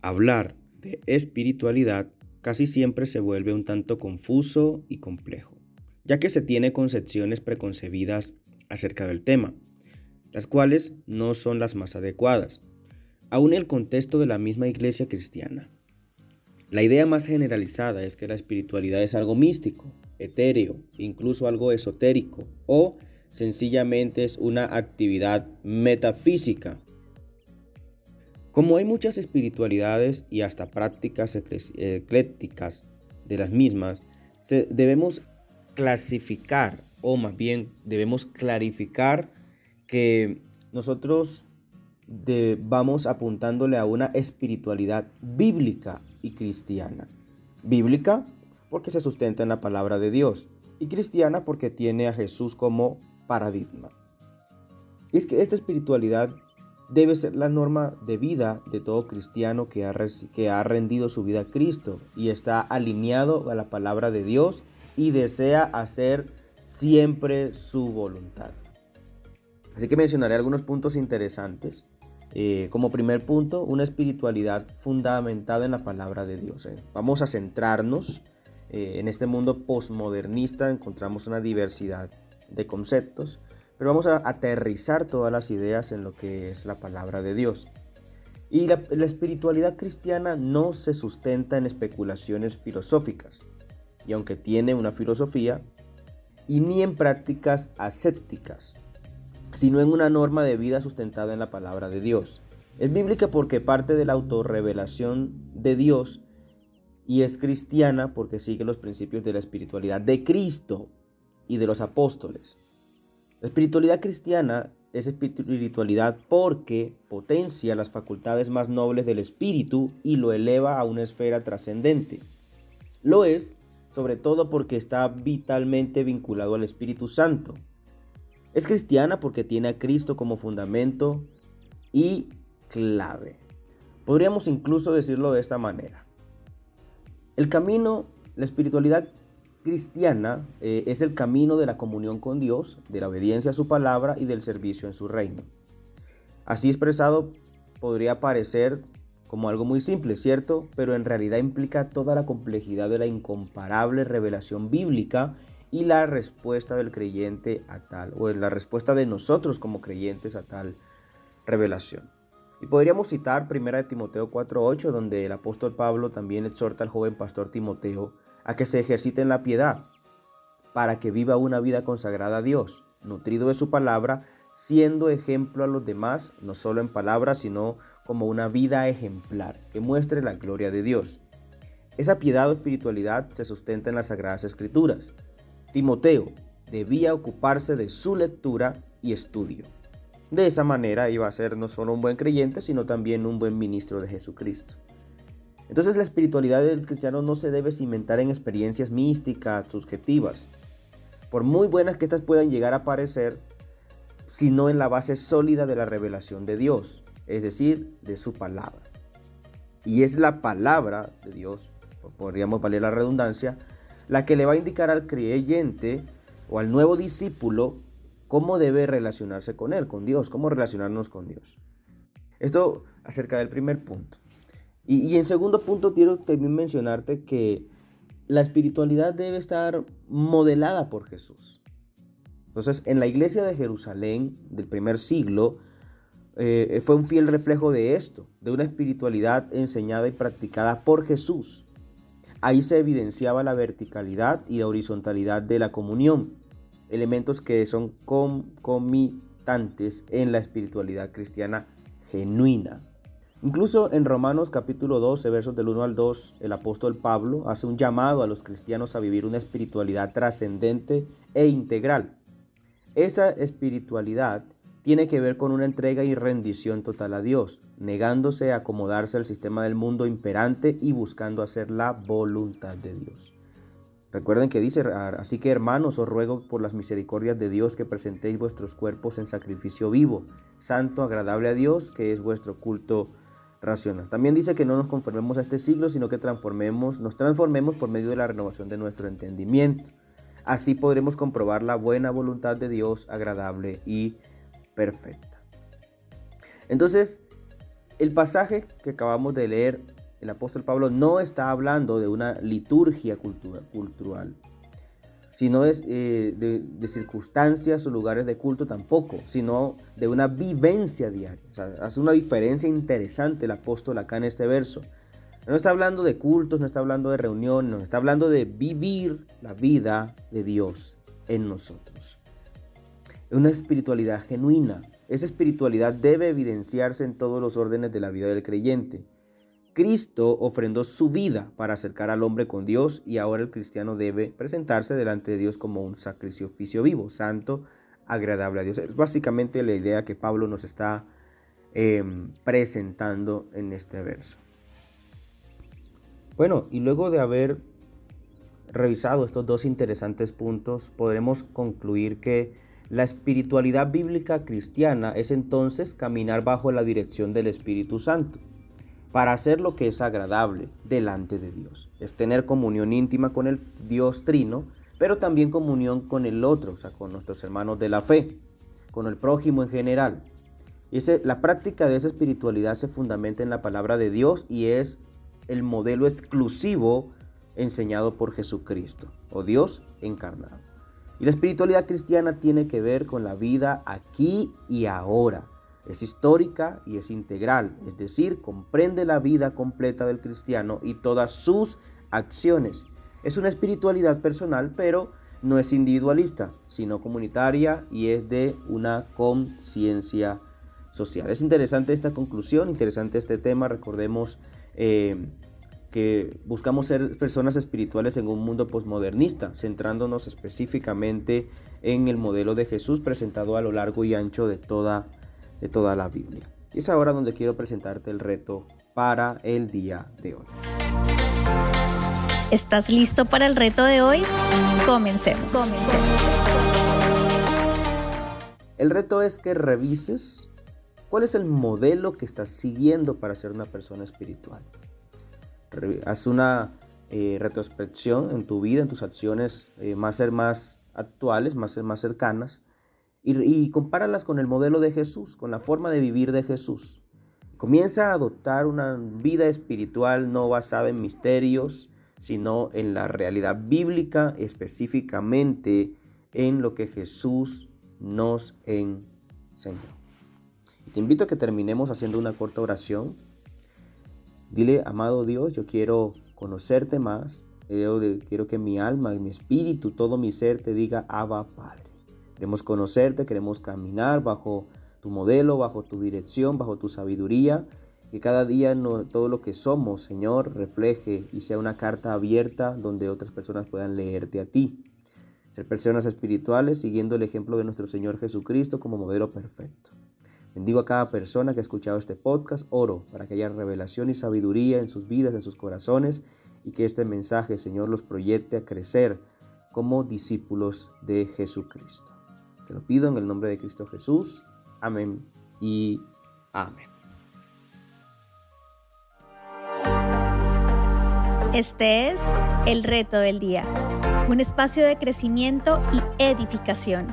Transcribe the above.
hablar de espiritualidad casi siempre se vuelve un tanto confuso y complejo, ya que se tiene concepciones preconcebidas acerca del tema, las cuales no son las más adecuadas, aún en el contexto de la misma iglesia cristiana. La idea más generalizada es que la espiritualidad es algo místico, etéreo, incluso algo esotérico, o sencillamente es una actividad metafísica. Como hay muchas espiritualidades y hasta prácticas eclécticas de las mismas, debemos clasificar, o más bien debemos clarificar que nosotros vamos apuntándole a una espiritualidad bíblica y cristiana. Bíblica porque se sustenta en la palabra de Dios y cristiana porque tiene a Jesús como paradigma. Y es que esta espiritualidad debe ser la norma de vida de todo cristiano que ha rendido su vida a Cristo y está alineado a la palabra de Dios y desea hacer siempre su voluntad. Así que mencionaré algunos puntos interesantes. Como primer punto, una espiritualidad fundamentada en la palabra de Dios. Vamos a centrarnos en este mundo posmodernista, encontramos una diversidad de conceptos, pero vamos a aterrizar todas las ideas en lo que es la palabra de Dios. Y la espiritualidad cristiana no se sustenta en especulaciones filosóficas, y aunque tiene una filosofía, y ni en prácticas ascéticas, sino en una norma de vida sustentada en la palabra de Dios. Es bíblica porque parte de la autorrevelación de Dios y es cristiana porque sigue los principios de la espiritualidad de Cristo y de los apóstoles. La espiritualidad cristiana es espiritualidad porque potencia las facultades más nobles del espíritu y lo eleva a una esfera trascendente. Lo es, sobre todo porque está vitalmente vinculado al Espíritu Santo. Es cristiana porque tiene a Cristo como fundamento y clave. Podríamos incluso decirlo de esta manera. El camino, la espiritualidad cristiana es el camino de la comunión con Dios, de la obediencia a su palabra y del servicio en su reino. Así expresado podría parecer como algo muy simple, ¿cierto? Pero en realidad implica toda la complejidad de la incomparable revelación bíblica y la respuesta del creyente a tal, o la respuesta de nosotros como creyentes a tal revelación. Y podríamos citar 1 Timoteo 4:8, donde el apóstol Pablo también exhorta al joven pastor Timoteo a que se ejercite en la piedad, para que viva una vida consagrada a Dios, nutrido de su palabra, siendo ejemplo a los demás, no solo en palabras, sino como una vida ejemplar, que muestre la gloria de Dios. Esa piedad o espiritualidad se sustenta en las Sagradas Escrituras. Timoteo debía ocuparse de su lectura y estudio. De esa manera iba a ser no solo un buen creyente, sino también un buen ministro de Jesucristo. Entonces la espiritualidad del cristiano no se debe cimentar en experiencias místicas, subjetivas, por muy buenas que estas puedan llegar a parecer, sino en la base sólida de la revelación de Dios, es decir, de su palabra. Y es la palabra de Dios, podríamos valer la redundancia, la que le va a indicar al creyente o al nuevo discípulo cómo debe relacionarse con él, con Dios, cómo relacionarnos con Dios. Esto acerca del primer punto. Y en segundo punto quiero también mencionarte que la espiritualidad debe estar modelada por Jesús. Entonces, en la iglesia de Jerusalén del primer siglo fue un fiel reflejo de esto, de una espiritualidad enseñada y practicada por Jesús. Ahí se evidenciaba la verticalidad y la horizontalidad de la comunión, elementos que son concomitantes en la espiritualidad cristiana genuina. Incluso en Romanos capítulo 12, versos del 1 al 2, el apóstol Pablo hace un llamado a los cristianos a vivir una espiritualidad trascendente e integral. Esa espiritualidad tiene que ver con una entrega y rendición total a Dios, negándose a acomodarse al sistema del mundo imperante y buscando hacer la voluntad de Dios. Recuerden que dice, así que hermanos, os ruego por las misericordias de Dios que presentéis vuestros cuerpos en sacrificio vivo, santo, agradable a Dios, que es vuestro culto racional. También dice que no nos conformemos a este siglo, sino que nos transformemos por medio de la renovación de nuestro entendimiento. Así podremos comprobar la buena voluntad de Dios, agradable y perfecta. Entonces, el pasaje que acabamos de leer el apóstol Pablo no está hablando de una liturgia cultural, sino de circunstancias o lugares de culto tampoco, sino de una vivencia diaria. O sea, hace una diferencia interesante el apóstol acá en este verso. No está hablando de cultos, no está hablando de reuniones, no está hablando de vivir la vida de Dios en nosotros. Es una espiritualidad genuina. Esa espiritualidad debe evidenciarse en todos los órdenes de la vida del creyente. Cristo ofrendó su vida para acercar al hombre con Dios y ahora el cristiano debe presentarse delante de Dios como un sacrificio vivo, santo, agradable a Dios. Es básicamente la idea que Pablo nos está presentando en este verso. Bueno, y luego de haber revisado estos dos interesantes puntos, podremos concluir que la espiritualidad bíblica cristiana es entonces caminar bajo la dirección del Espíritu Santo para hacer lo que es agradable delante de Dios. Es tener comunión íntima con el Dios Trino, pero también comunión con el otro, o sea, con nuestros hermanos de la fe, con el prójimo en general. La práctica de esa espiritualidad se fundamenta en la palabra de Dios y es el modelo exclusivo enseñado por Jesucristo, o Dios encarnado. Y la espiritualidad cristiana tiene que ver con la vida aquí y ahora. Es histórica y es integral, es decir, comprende la vida completa del cristiano y todas sus acciones. Es una espiritualidad personal, pero no es individualista, sino comunitaria y es de una conciencia social. Es interesante esta conclusión, interesante este tema. Recordemos que buscamos ser personas espirituales en un mundo posmodernista, centrándonos específicamente en el modelo de Jesús presentado a lo largo y ancho de toda la Biblia. Y es ahora donde quiero presentarte el reto para el día de hoy. ¿Estás listo para el reto de hoy? Comencemos. El reto es que revises cuál es el modelo que estás siguiendo para ser una persona espiritual. Haz una retrospección en tu vida, en tus acciones más actuales, más cercanas, y compáralas con el modelo de Jesús, con la forma de vivir de Jesús. Comienza a adoptar una vida espiritual no basada en misterios, sino en la realidad bíblica, específicamente en lo que Jesús nos enseñó. Y te invito a que terminemos haciendo una corta oración. Dile: amado Dios, yo quiero conocerte más, quiero que mi alma, mi espíritu, todo mi ser te diga Abba, Padre. Queremos conocerte, queremos caminar bajo tu modelo, bajo tu dirección, bajo tu sabiduría. Que cada día todo lo que somos, Señor, refleje y sea una carta abierta donde otras personas puedan leerte a ti. Ser personas espirituales siguiendo el ejemplo de nuestro Señor Jesucristo como modelo perfecto. Bendigo a cada persona que ha escuchado este podcast. Oro para que haya revelación y sabiduría en sus vidas, en sus corazones, y que este mensaje, Señor, los proyecte a crecer como discípulos de Jesucristo. Te lo pido en el nombre de Cristo Jesús. Amén y amén. Este es el reto del día, un espacio de crecimiento y edificación.